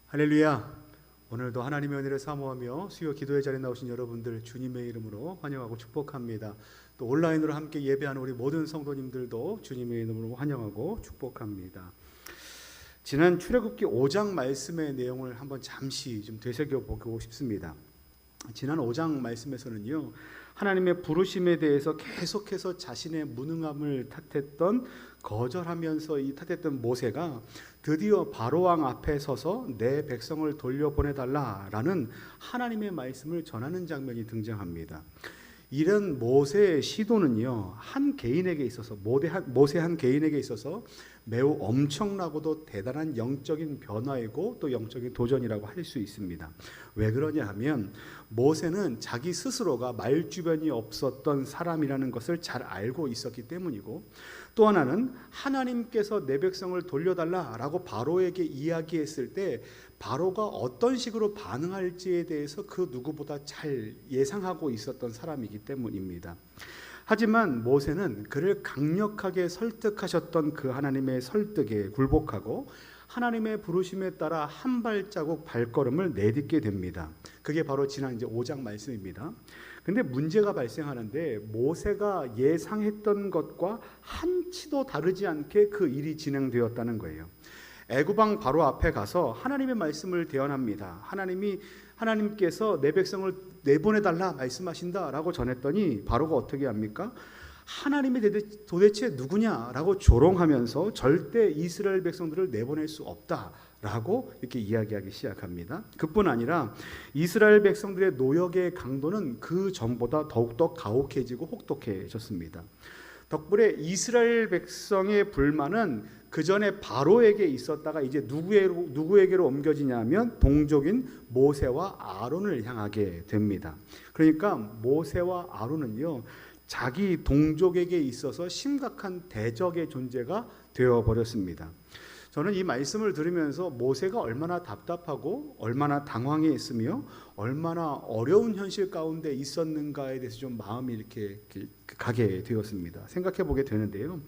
할렐루야. 오늘도 하나님의 은혜를 사모하며 수요 기도의 자리에 나오신 여러분들 주님의 이름으로 환영하고 축복합니다. 또 온라인으로 함께 예배하는 우리 모든 성도님들도 주님의 이름으로 환영하고 축복합니다. 지난 출애굽기 5장 말씀의 내용을 한번 잠시 좀 되새겨보고 싶습니다. 지난 5장 말씀에서는요, 하나님의 부르심에 대해서 계속해서 자신의 무능함을 탓했던, 거절하면서 이 탓했던 모세가 드디어 바로왕 앞에 서서 내 백성을 돌려보내달라라는 하나님의 말씀을 전하는 장면이 등장합니다. 이런 모세의 시도는요, 한 개인에게 있어서 모세 한 개인에게 있어서 매우 엄청나고도 대단한 영적인 변화이고 또 영적인 도전이라고 할 수 있습니다. 왜 그러냐 하면 모세는 자기 스스로가 말주변이 없었던 사람이라는 것을 잘 알고 있었기 때문이고, 또 하나는 하나님께서 내 백성을 돌려달라라고 바로에게 이야기했을 때 바로가 어떤 식으로 반응할지에 대해서 그 누구보다 잘 예상하고 있었던 사람이기 때문입니다. 하지만 모세는 그를 강력하게 설득하셨던 그 하나님의 설득에 굴복하고 하나님의 부르심에 따라 한 발자국 발걸음을 내딛게 됩니다. 그게 바로 지난 이제 5장 말씀입니다. 근데 문제가 발생하는데 모세가 예상했던 것과 한치도 다르지 않게 그 일이 진행되었다는 거예요. 애굽왕 바로 앞에 가서 하나님의 말씀을 대언합니다. 하나님께서 내 백성을 내보내달라 말씀하신다라고 전했더니 바로가 어떻게 합니까? 하나님이 도대체 누구냐라고 조롱하면서 절대 이스라엘 백성들을 내보낼 수 없다라고 이렇게 이야기하기 시작합니다. 그뿐 아니라 이스라엘 백성들의 노역의 강도는 그 전보다 더욱더 가혹해지고 혹독해졌습니다. 덕분에 이스라엘 백성의 불만은 그 전에 바로에게 있었다가 이제 누구에게로 옮겨지냐면 동족인 모세와 아론을 향하게 됩니다. 그러니까 모세와 아론은요, 자기 동족에게 있어서 심각한 대적의 존재가 되어버렸습니다. 저는 이 말씀을 들으면서 모세가 얼마나 답답하고 얼마나 당황했으며 얼마나 어려운 현실 가운데 있었는가에 대해서 좀 마음이 이렇게 가게 되었습니다. 생각해 보게 되는데요.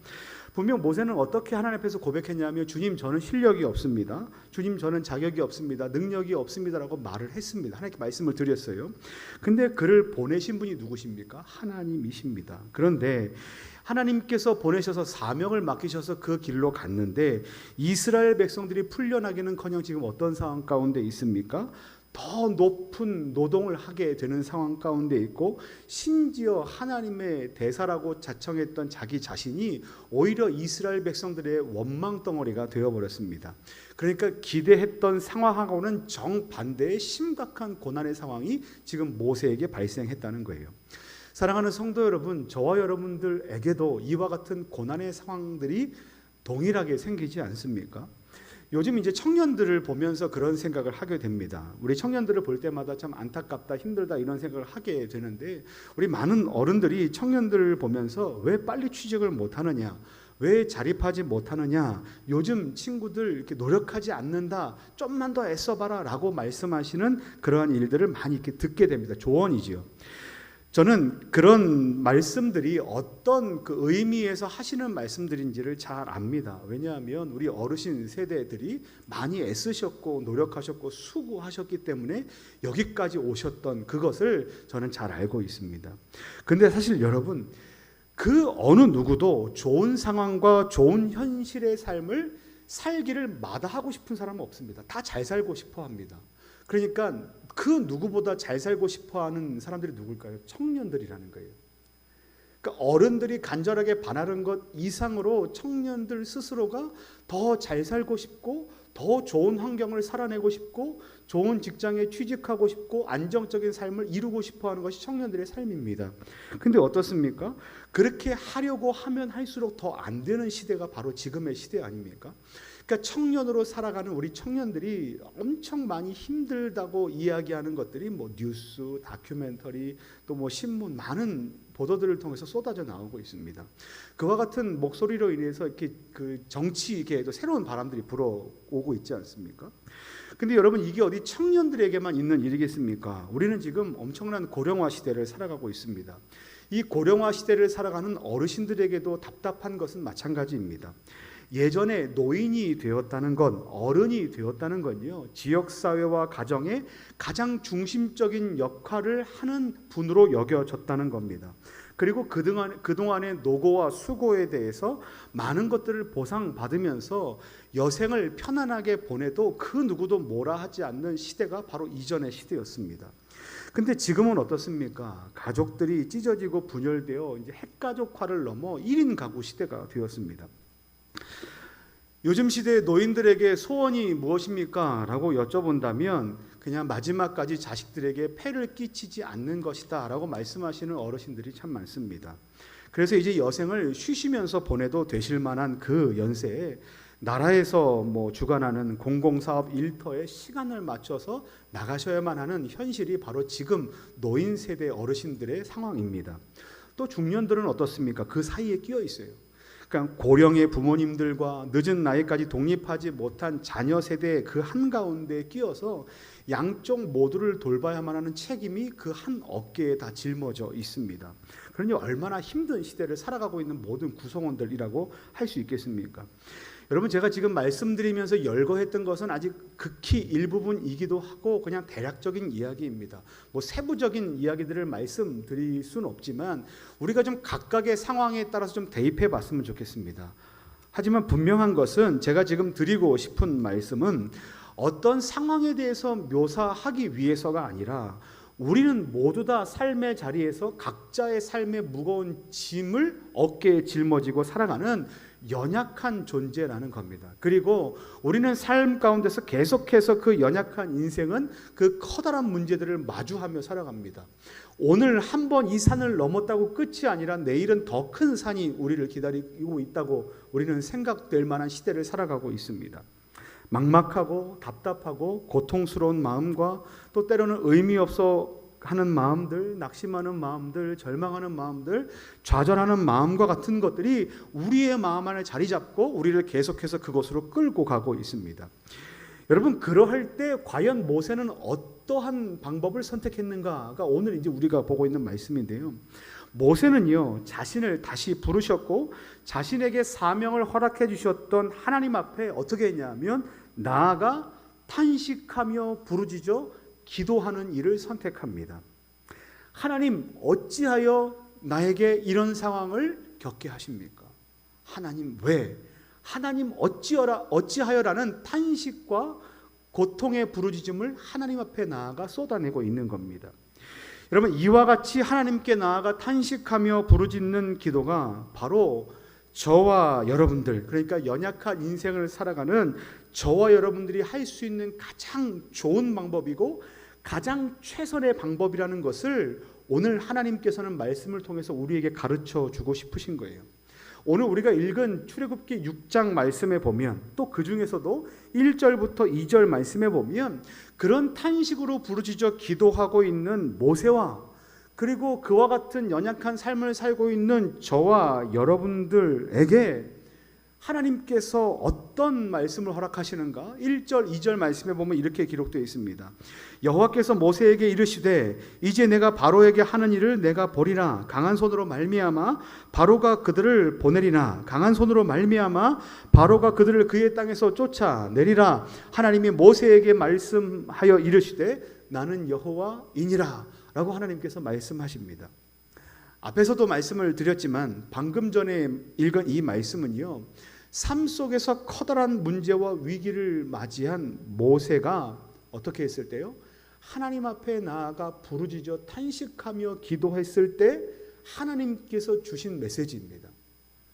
분명 모세는 어떻게 하나님 앞에서 고백했냐면, 주님, 저는 실력이 없습니다. 주님, 저는 자격이 없습니다. 능력이 없습니다라고 말을 했습니다. 하나님께 말씀을 드렸어요. 근데 그를 보내신 분이 누구십니까? 하나님이십니다. 그런데 하나님께서 보내셔서 사명을 맡기셔서 그 길로 갔는데 이스라엘 백성들이 풀려나기는커녕 지금 어떤 상황 가운데 있습니까? 더 높은 노동을 하게 되는 상황 가운데 있고, 심지어 하나님의 대사라고 자청했던 자기 자신이 오히려 이스라엘 백성들의 원망 덩어리가 되어버렸습니다. 그러니까 기대했던 상황하고는 정반대의 심각한 고난의 상황이 지금 모세에게 발생했다는 거예요. 사랑하는 성도 여러분, 저와 여러분들에게도 이와 같은 고난의 상황들이 동일하게 생기지 않습니까? 요즘 이제 청년들을 보면서 그런 생각을 하게 됩니다. 우리 청년들을 볼 때마다 참 안타깝다, 힘들다 이런 생각을 하게 되는데, 우리 많은 어른들이 청년들을 보면서 왜 빨리 취직을 못하느냐, 왜 자립하지 못하느냐, 요즘 친구들 이렇게 노력하지 않는다, 좀만 더 애써봐라 라고 말씀하시는 그러한 일들을 많이 이렇게 듣게 됩니다. 조언이지요. 저는 그런 말씀들이 어떤 그 의미에서 하시는 말씀들인지를 잘 압니다. 왜냐하면 우리 어르신 세대들이 많이 애쓰셨고 노력하셨고 수고하셨기 때문에 여기까지 오셨던 그것을 저는 잘 알고 있습니다. 근데 사실 여러분, 그 어느 누구도 좋은 상황과 좋은 현실의 삶을 살기를 마다하고 싶은 사람은 없습니다. 다 잘 살고 싶어 합니다. 그러니까 그 누구보다 잘 살고 싶어하는 사람들이 누굴까요? 청년들이라는 거예요. 그러니까 어른들이 간절하게 바라는 것 이상으로 청년들 스스로가 더 잘 살고 싶고 더 좋은 환경을 살아내고 싶고 좋은 직장에 취직하고 싶고 안정적인 삶을 이루고 싶어하는 것이 청년들의 삶입니다. 근데 어떻습니까? 그렇게 하려고 하면 할수록 더 안 되는 시대가 바로 지금의 시대 아닙니까? 그러니까 청년으로 살아가는 우리 청년들이 엄청 많이 힘들다고 이야기하는 것들이 뭐 뉴스, 다큐멘터리, 또 뭐 신문, 많은 보도들을 통해서 쏟아져 나오고 있습니다. 그와 같은 목소리로 인해서 이렇게 그 정치계에도 새로운 바람들이 불어오고 있지 않습니까? 근데 여러분, 이게 어디 청년들에게만 있는 일이겠습니까? 우리는 지금 엄청난 고령화 시대를 살아가고 있습니다. 이 고령화 시대를 살아가는 어르신들에게도 답답한 것은 마찬가지입니다. 예전에 노인이 되었다는 건, 어른이 되었다는 건요, 지역사회와 가정의 가장 중심적인 역할을 하는 분으로 여겨졌다는 겁니다. 그리고 그동안의 노고와 수고에 대해서 많은 것들을 보상받으면서 여생을 편안하게 보내도 그 누구도 뭐라 하지 않는 시대가 바로 이전의 시대였습니다. 근데 지금은 어떻습니까? 가족들이 찢어지고 분열되어 이제 핵가족화를 넘어 1인 가구 시대가 되었습니다. 요즘 시대의 노인들에게 소원이 무엇입니까? 라고 여쭤본다면 그냥 마지막까지 자식들에게 폐를 끼치지 않는 것이다 라고 말씀하시는 어르신들이 참 많습니다. 그래서 이제 여생을 쉬시면서 보내도 되실 만한 그 연세에 나라에서 주관하는 공공사업 일터에 시간을 맞춰서 나가셔야만 하는 현실이 바로 지금 노인 세대 어르신들의 상황입니다. 또 중년들은 어떻습니까? 그 사이에 끼어 있어요. 그러니까 고령의 부모님들과 늦은 나이까지 독립하지 못한 자녀 세대의 그 한가운데에 끼어서 양쪽 모두를 돌봐야만 하는 책임이 그 한 어깨에 다 짊어져 있습니다. 그러니 얼마나 힘든 시대를 살아가고 있는 모든 구성원들이라고 할 수 있겠습니까? 여러분, 제가 지금 말씀드리면서 열거했던 것은 아직 극히 일부분이기도 하고 그냥 대략적인 이야기입니다. 세부적인 이야기들을 말씀드릴 수는 없지만 우리가 좀 각각의 상황에 따라서 좀 대입해 봤으면 좋겠습니다. 하지만 분명한 것은 제가 지금 드리고 싶은 말씀은 어떤 상황에 대해서 묘사하기 위해서가 아니라 우리는 모두 다 삶의 자리에서 각자의 삶의 무거운 짐을 어깨에 짊어지고 살아가는 연약한 존재라는 겁니다. 그리고 우리는 삶 가운데서 계속해서 그 연약한 인생은 그 커다란 문제들을 마주하며 살아갑니다. 오늘 한번 이 산을 넘었다고 끝이 아니라 내일은 더 큰 산이 우리를 기다리고 있다고 우리는 생각될 만한 시대를 살아가고 있습니다. 막막하고 답답하고 고통스러운 마음과 또 때로는 의미 없어 하는 마음들, 낙심하는 마음들, 절망하는 마음들, 좌절하는 마음과 같은 것들이 우리의 마음 안에 자리 잡고 우리를 계속해서 그곳으로 끌고 가고 있습니다. 여러분, 그러할 때 과연 모세는 어떠한 방법을 선택했는가가 오늘 이제 우리가 보고 있는 말씀인데요. 모세는요, 자신을 다시 부르셨고 자신에게 사명을 허락해 주셨던 하나님 앞에 어떻게 했냐면 나아가 탄식하며 부르짖어 기도하는 일을 선택합니다. 하나님, 어찌하여 나에게 이런 상황을 겪게 하십니까? 하나님, 왜? 하나님, 어찌하여라는 탄식과 고통의 부르짖음을 하나님 앞에 나아가 쏟아내고 있는 겁니다. 여러분, 이와 같이 하나님께 나아가 탄식하며 부르짖는 기도가 바로 저와 여러분들, 그러니까 연약한 인생을 살아가는 저와 여러분들이 할 수 있는 가장 좋은 방법이고 가장 최선의 방법이라는 것을 오늘 하나님께서는 말씀을 통해서 우리에게 가르쳐 주고 싶으신 거예요. 오늘 우리가 읽은 출애굽기 6장 말씀에 보면 또 그 중에서도 1절부터 2절 말씀에 보면 그런 탄식으로 부르짖어 기도하고 있는 모세와 그리고 그와 같은 연약한 삶을 살고 있는 저와 여러분들에게 하나님께서 어떤 말씀을 허락하시는가? 1절, 2절 말씀에 보면 이렇게 기록되어 있습니다. 여호와께서 모세에게 이르시되 이제 내가 바로에게 하는 일을 내가 보리라. 강한 손으로 말미암아 바로가 그들을 보내리나. 강한 손으로 말미암아 바로가 그들을 그의 땅에서 쫓아내리라. 하나님이 모세에게 말씀하여 이르시되 나는 여호와이니라 라고 하나님께서 말씀하십니다. 앞에서도 말씀을 드렸지만 방금 전에 읽은 이 말씀은요, 삶 속에서 커다란 문제와 위기를 맞이한 모세가 어떻게 했을 때요? 하나님 앞에 나아가 부르짖어 탄식하며 기도했을 때 하나님께서 주신 메시지입니다.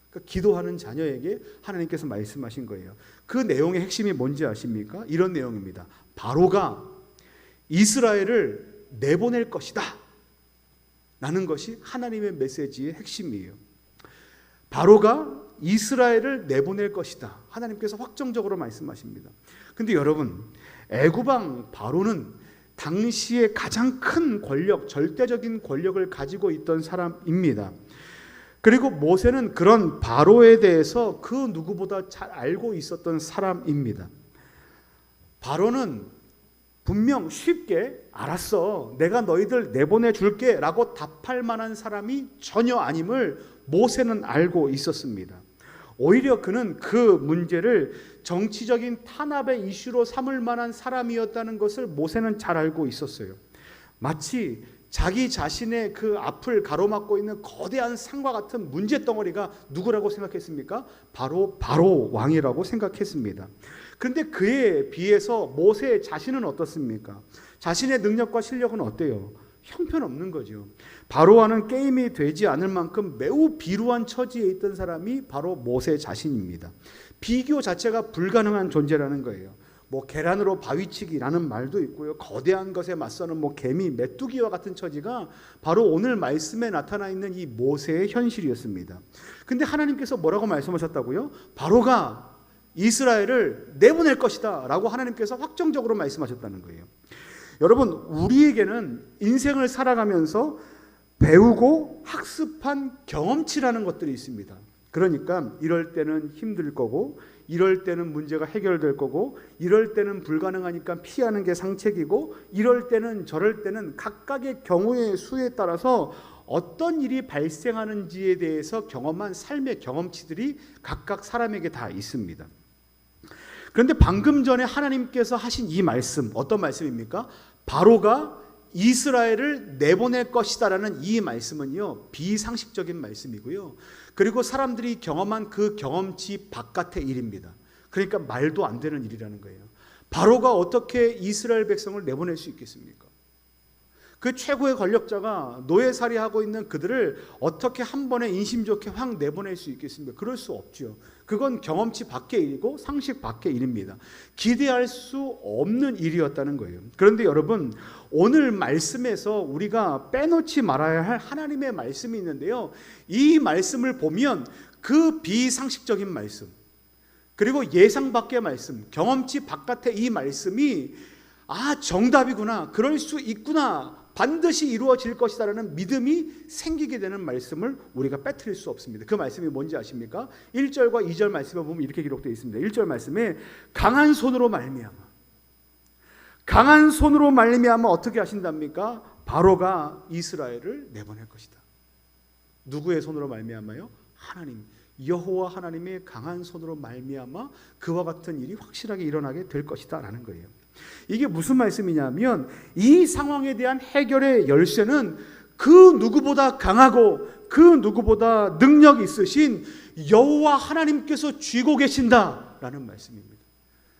그러니까 기도하는 자녀에게 하나님께서 말씀하신 거예요. 그 내용의 핵심이 뭔지 아십니까? 이런 내용입니다. 바로가 이스라엘을 내보낼 것이다 라는 것이 하나님의 메시지의 핵심이에요. 바로가 이스라엘을 내보낼 것이다. 하나님께서 확정적으로 말씀하십니다. 근데 여러분, 애굽왕 바로는 당시에 가장 큰 권력, 절대적인 권력을 가지고 있던 사람입니다. 그리고 모세는 그런 바로에 대해서 그 누구보다 잘 알고 있었던 사람입니다. 바로는 분명 쉽게 알았어, 내가 너희들 내보내줄게 라고 답할 만한 사람이 전혀 아님을 모세는 알고 있었습니다. 오히려 그는 그 문제를 정치적인 탄압의 이슈로 삼을 만한 사람이었다는 것을 모세는 잘 알고 있었어요. 마치 자기 자신의 그 앞을 가로막고 있는 거대한 산과 같은 문제덩어리가 누구라고 생각했습니까? 바로 왕이라고 생각했습니다. 그런데 그에 비해서 모세 자신은 어떻습니까? 자신의 능력과 실력은 어때요? 형편없는 거죠. 바로와는 게임이 되지 않을 만큼 매우 비루한 처지에 있던 사람이 바로 모세 자신입니다. 비교 자체가 불가능한 존재라는 거예요. 계란으로 바위치기라는 말도 있고요. 거대한 것에 맞서는 개미, 메뚜기와 같은 처지가 바로 오늘 말씀에 나타나 있는 이 모세의 현실이었습니다. 근데 하나님께서 뭐라고 말씀하셨다고요? 바로가 이스라엘을 내보낼 것이다 라고 하나님께서 확정적으로 말씀하셨다는 거예요. 여러분, 우리에게는 인생을 살아가면서 배우고 학습한 경험치라는 것들이 있습니다. 그러니까 이럴 때는 힘들 거고, 이럴 때는 문제가 해결될 거고, 이럴 때는 불가능하니까 피하는 게 상책이고, 이럴 때는 저럴 때는 각각의 경우의 수에 따라서 어떤 일이 발생하는지에 대해서 경험한 삶의 경험치들이 각각 사람에게 다 있습니다. 그런데 방금 전에 하나님께서 하신 이 말씀, 어떤 말씀입니까? 바로가 이스라엘을 내보낼 것이다라는 이 말씀은요, 비상식적인 말씀이고요. 그리고 사람들이 경험한 그 경험치 바깥의 일입니다. 그러니까 말도 안 되는 일이라는 거예요. 바로가 어떻게 이스라엘 백성을 내보낼 수 있겠습니까? 그 최고의 권력자가 노예살이하고 있는 그들을 어떻게 한 번에 인심 좋게 확 내보낼 수 있겠습니까? 그럴 수 없죠. 그건 경험치 밖의 일이고 상식 밖의 일입니다. 기대할 수 없는 일이었다는 거예요. 그런데 여러분, 오늘 말씀에서 우리가 빼놓지 말아야 할 하나님의 말씀이 있는데요. 이 말씀을 보면 그 비상식적인 말씀, 그리고 예상 밖의 말씀, 경험치 바깥의 이 말씀이 정답이구나, 그럴 수 있구나, 반드시 이루어질 것이다라는 믿음이 생기게 되는 말씀을 우리가 빼뜨릴 수 없습니다. 그 말씀이 뭔지 아십니까? 1절과 2절 말씀에 보면 이렇게 기록되어 있습니다. 1절 말씀에 강한 손으로 말미암아 어떻게 하신답니까? 바로가 이스라엘을 내보낼 것이다. 누구의 손으로 말미암아요? 하나님, 여호와 하나님의 강한 손으로 말미암아 그와 같은 일이 확실하게 일어나게 될 것이다 라는 거예요. 이게 무슨 말씀이냐면, 이 상황에 대한 해결의 열쇠는 그 누구보다 강하고 그 누구보다 능력 있으신 여호와 하나님께서 쥐고 계신다라는 말씀입니다.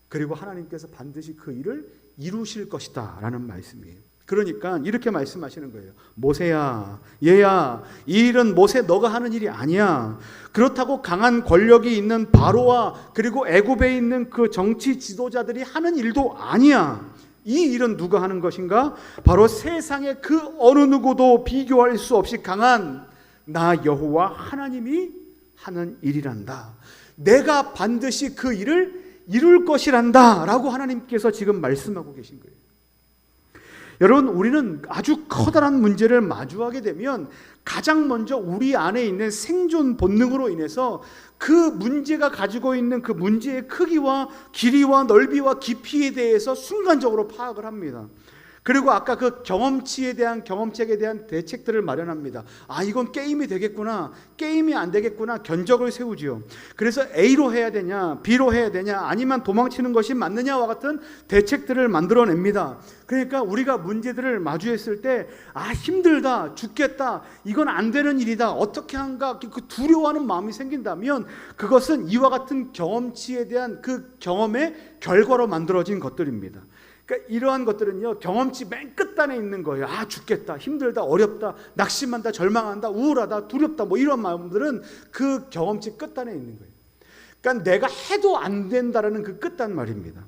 그리고 하나님께서 반드시 그 일을 이루실 것이다 라는 말씀이에요. 그러니까 이렇게 말씀하시는 거예요. 모세야, 얘야, 이 일은 모세 너가 하는 일이 아니야. 그렇다고 강한 권력이 있는 바로와 그리고 애굽에 있는 그 정치 지도자들이 하는 일도 아니야. 이 일은 누가 하는 것인가? 바로 세상의 그 어느 누구도 비교할 수 없이 강한 나 여호와 하나님이 하는 일이란다. 내가 반드시 그 일을 이룰 것이란다 라고 하나님께서 지금 말씀하고 계신 거예요. 여러분, 우리는 아주 커다란 문제를 마주하게 되면 가장 먼저 우리 안에 있는 생존 본능으로 인해서 그 문제가 가지고 있는 그 문제의 크기와 길이와 넓이와 깊이에 대해서 순간적으로 파악을 합니다. 그리고 아까 그 경험치에 대한 경험책에 대한 대책들을 마련합니다. 이건 게임이 되겠구나, 게임이 안 되겠구나, 견적을 세우지요. 그래서 A로 해야 되냐, B로 해야 되냐, 아니면 도망치는 것이 맞느냐와 같은 대책들을 만들어냅니다. 그러니까 우리가 문제들을 마주했을 때 힘들다, 죽겠다, 이건 안 되는 일이다, 어떻게 한가, 그 두려워하는 마음이 생긴다면 그것은 이와 같은 경험치에 대한 그 경험의 결과로 만들어진 것들입니다. 그러니까 이러한 것들은요, 경험치 맨 끝단에 있는 거예요. 죽겠다, 힘들다, 어렵다, 낙심한다, 절망한다, 우울하다, 두렵다, 이런 마음들은 그 경험치 끝단에 있는 거예요. 그러니까 내가 해도 안 된다라는 그 끝단 말입니다.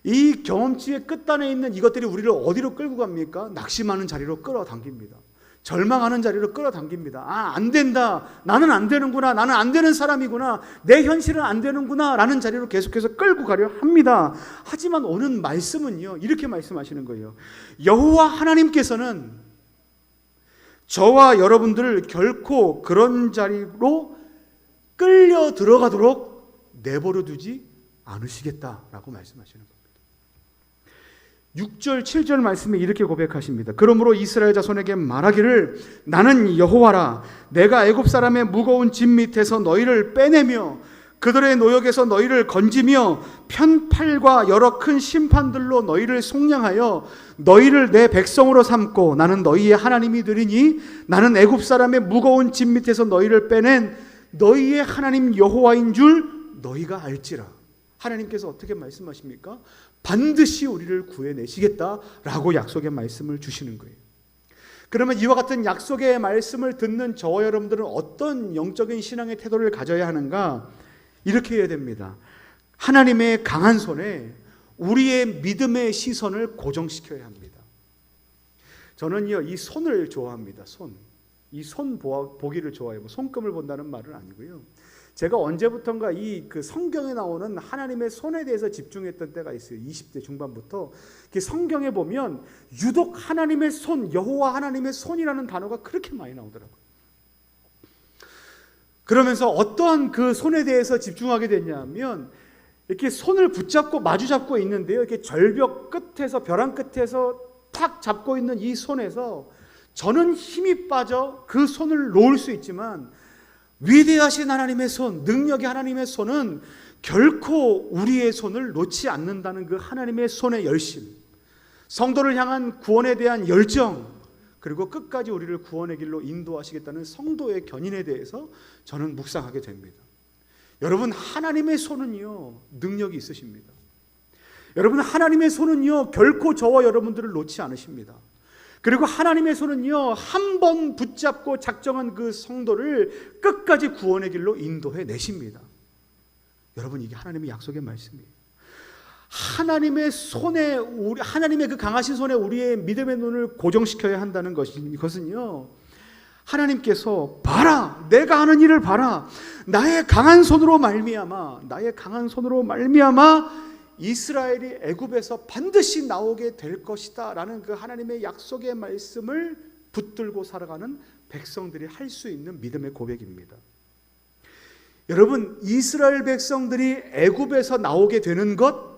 이 경험치의 끝단에 있는 이것들이 우리를 어디로 끌고 갑니까? 낙심하는 자리로 끌어당깁니다. 절망하는 자리로 끌어당깁니다. 안 된다, 나는 안 되는구나, 나는 안 되는 사람이구나, 내 현실은 안 되는구나 라는 자리로 계속해서 끌고 가려 합니다. 하지만 오늘 말씀은요, 이렇게 말씀하시는 거예요. 여호와 하나님께서는 저와 여러분들을 결코 그런 자리로 끌려 들어가도록 내버려 두지 않으시겠다라고 말씀하시는 겁니다. 6절 7절 말씀에 이렇게 고백하십니다. 그러므로 이스라엘 자손에게 말하기를 나는 여호와라. 내가 애굽 사람의 무거운 짐 밑에서 너희를 빼내며 그들의 노역에서 너희를 건지며 편팔과 여러 큰 심판들로 너희를 속량하여 너희를 내 백성으로 삼고 나는 너희의 하나님이 되리니 나는 애굽 사람의 무거운 짐 밑에서 너희를 빼낸 너희의 하나님 여호와인 줄 너희가 알지라. 하나님께서 어떻게 말씀하십니까? 반드시 우리를 구해내시겠다라고 약속의 말씀을 주시는 거예요. 그러면 이와 같은 약속의 말씀을 듣는 저와 여러분들은 어떤 영적인 신앙의 태도를 가져야 하는가? 이렇게 해야 됩니다. 하나님의 강한 손에 우리의 믿음의 시선을 고정시켜야 합니다. 저는요, 이 손을 좋아합니다. 이 손 보기를 좋아해요. 손금을 본다는 말은 아니고요. 제가 언제부턴가 그 성경에 나오는 하나님의 손에 대해서 집중했던 때가 있어요. 20대 중반부터. 성경에 보면 유독 하나님의 손, 여호와 하나님의 손이라는 단어가 그렇게 많이 나오더라고요. 그러면서 어떠한 그 손에 대해서 집중하게 됐냐면 이렇게 손을 붙잡고 마주 잡고 있는데요. 이렇게 절벽 끝에서 벼랑 끝에서 탁 잡고 있는 이 손에서 저는 힘이 빠져 그 손을 놓을 수 있지만 위대하신 하나님의 손, 능력의 하나님의 손은 결코 우리의 손을 놓지 않는다는 그 하나님의 손의 열심, 성도를 향한 구원에 대한 열정, 그리고 끝까지 우리를 구원의 길로 인도하시겠다는 성도의 견인에 대해서 저는 묵상하게 됩니다. 여러분, 하나님의 손은요, 능력이 있으십니다. 여러분, 하나님의 손은요, 결코 저와 여러분들을 놓지 않으십니다. 그리고 하나님의 손은요, 한 번 붙잡고 작정한 그 성도를 끝까지 구원의 길로 인도해 내십니다. 여러분, 이게 하나님의 약속의 말씀이에요. 하나님의 손에 하나님의 그 강하신 손에 우리의 믿음의 눈을 고정시켜야 한다는 것은요, 하나님께서 봐라, 내가 하는 일을 봐라, 나의 강한 손으로 말미암아 이스라엘이 애굽에서 반드시 나오게 될 것이다 라는 그 하나님의 약속의 말씀을 붙들고 살아가는 백성들이 할 수 있는 믿음의 고백입니다. 여러분, 이스라엘 백성들이 애굽에서 나오게 되는 것,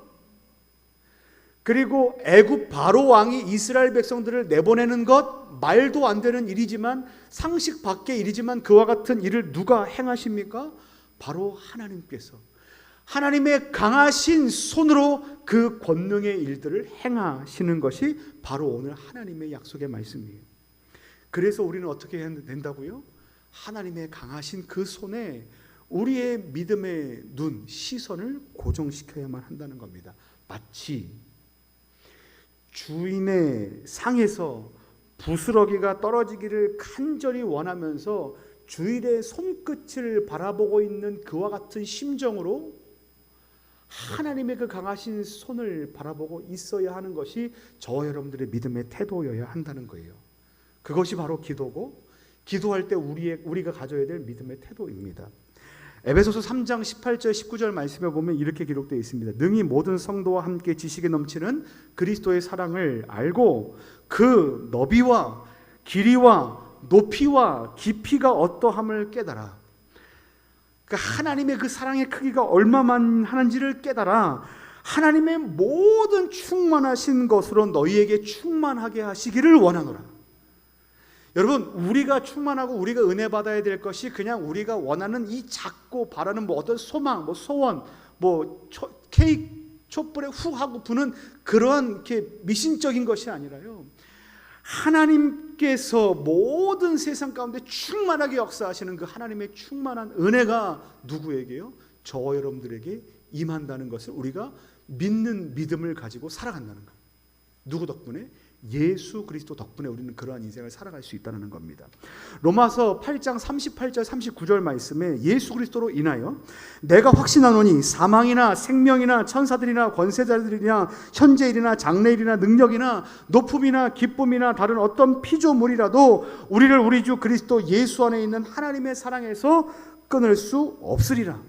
그리고 애굽 바로 왕이 이스라엘 백성들을 내보내는 것, 말도 안 되는 일이지만, 상식 밖의 일이지만 그와 같은 일을 누가 행하십니까? 바로 하나님께서 하나님의 강하신 손으로 그 권능의 일들을 행하시는 것이 바로 오늘 하나님의 약속의 말씀이에요. 그래서 우리는 어떻게 해야 된다고요? 하나님의 강하신 그 손에 우리의 믿음의 눈, 시선을 고정시켜야만 한다는 겁니다. 마치 주인의 상에서 부스러기가 떨어지기를 간절히 원하면서 주인의 손끝을 바라보고 있는 그와 같은 심정으로 하나님의 그 강하신 손을 바라보고 있어야 하는 것이 저와 여러분들의 믿음의 태도여야 한다는 거예요. 그것이 바로 기도고, 기도할 때 우리가 가져야 될 믿음의 태도입니다. 에베소서 3장 18절 19절 말씀에 보면 이렇게 기록되어 있습니다. 능히 모든 성도와 함께 지식에 넘치는 그리스도의 사랑을 알고 그 너비와 길이와 높이와 깊이가 어떠함을 깨달아. 그러니까 하나님의 그 사랑의 크기가 얼마만 하는지를 깨달아 하나님의 모든 충만하신 것으로 너희에게 충만하게 하시기를 원하노라. 여러분, 우리가 충만하고 우리가 은혜 받아야 될 것이 그냥 우리가 원하는 이 작고 바라는 어떤 소망, 소원, 케이크 촛불에 후 하고 부는 그러한 이렇게 미신적인 것이 아니라요, 하나님께서 모든 세상 가운데 충만하게 역사하시는 그 하나님의 충만한 은혜가 누구에게요? 저와 여러분들에게 임한다는 것을 우리가 믿는 믿음을 가지고 살아간다는 거예요. 누구 덕분에? 예수 그리스도 덕분에 우리는 그러한 인생을 살아갈 수 있다는 겁니다. 로마서 8장 38절 39절 말씀에 예수 그리스도로 인하여 내가 확신하노니 사망이나 생명이나 천사들이나 권세자들이나 현재일이나 장래일이나 능력이나 높음이나 기쁨이나 다른 어떤 피조물이라도 우리를 우리 주 그리스도 예수 안에 있는 하나님의 사랑에서 끊을 수 없으리라.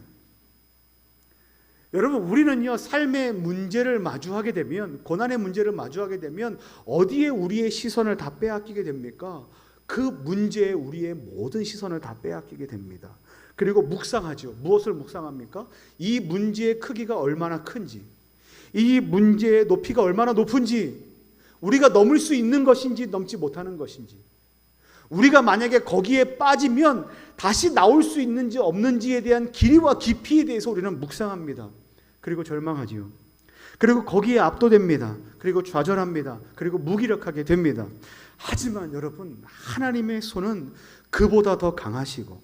여러분, 우리는요, 삶의 문제를 마주하게 되면, 고난의 문제를 마주하게 되면 어디에 우리의 시선을 다 빼앗기게 됩니까? 그 문제에 우리의 모든 시선을 다 빼앗기게 됩니다. 그리고 묵상하죠. 무엇을 묵상합니까? 이 문제의 크기가 얼마나 큰지, 이 문제의 높이가 얼마나 높은지, 우리가 넘을 수 있는 것인지 넘지 못하는 것인지, 우리가 만약에 거기에 빠지면 다시 나올 수 있는지 없는지에 대한 길이와 깊이에 대해서 우리는 묵상합니다. 그리고 절망하지요. 그리고 거기에 압도됩니다. 그리고 좌절합니다. 그리고 무기력하게 됩니다. 하지만 여러분, 하나님의 손은 그보다 더 강하시고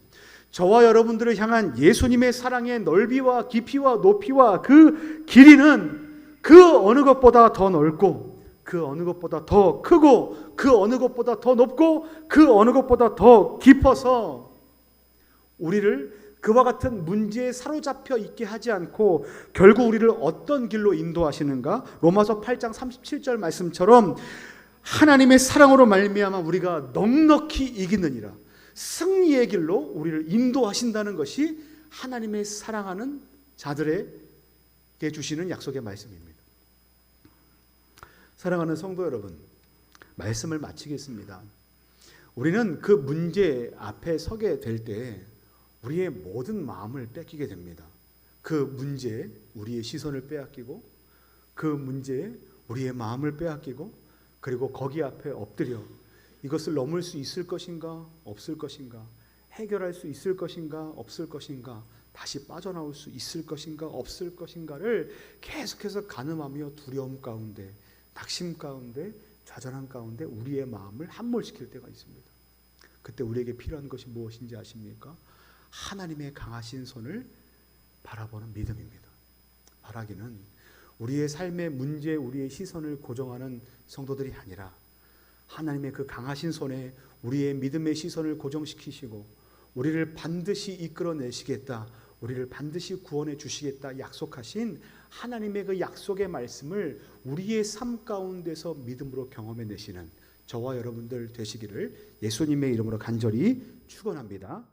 저와 여러분들을 향한 예수님의 사랑의 넓이와 깊이와 높이와 그 길이는 그 어느 것보다 더 넓고, 그 어느 것보다 더 크고, 그 어느 것보다 더 높고, 그 어느 것보다 더 깊어서 우리를 그와 같은 문제에 사로잡혀 있게 하지 않고 결국 우리를 어떤 길로 인도하시는가? 로마서 8장 37절 말씀처럼 하나님의 사랑으로 말미암아 우리가 넉넉히 이기느니라, 승리의 길로 우리를 인도하신다는 것이 하나님의 사랑하는 자들에게 주시는 약속의 말씀입니다. 사랑하는 성도 여러분, 말씀을 마치겠습니다. 우리는 그 문제 앞에 서게 될 때 우리의 모든 마음을 뺏기게 됩니다. 그 문제에 우리의 시선을 빼앗기고, 그 문제에 우리의 마음을 빼앗기고, 그리고 거기 앞에 엎드려 이것을 넘을 수 있을 것인가 없을 것인가, 해결할 수 있을 것인가 없을 것인가, 다시 빠져나올 수 있을 것인가 없을 것인가를 계속해서 가늠하며 두려움 가운데, 낙심 가운데, 좌절한 가운데 우리의 마음을 함몰시킬 때가 있습니다. 그때 우리에게 필요한 것이 무엇인지 아십니까? 하나님의 강하신 손을 바라보는 믿음입니다. 바라기는 우리의 삶의 문제에 우리의 시선을 고정하는 성도들이 아니라 하나님의 그 강하신 손에 우리의 믿음의 시선을 고정시키시고 우리를 반드시 이끌어내시겠다, 우리를 반드시 구원해 주시겠다 약속하신 하나님의 그 약속의 말씀을 우리의 삶 가운데서 믿음으로 경험해 내시는 저와 여러분들 되시기를 예수님의 이름으로 간절히 축원합니다.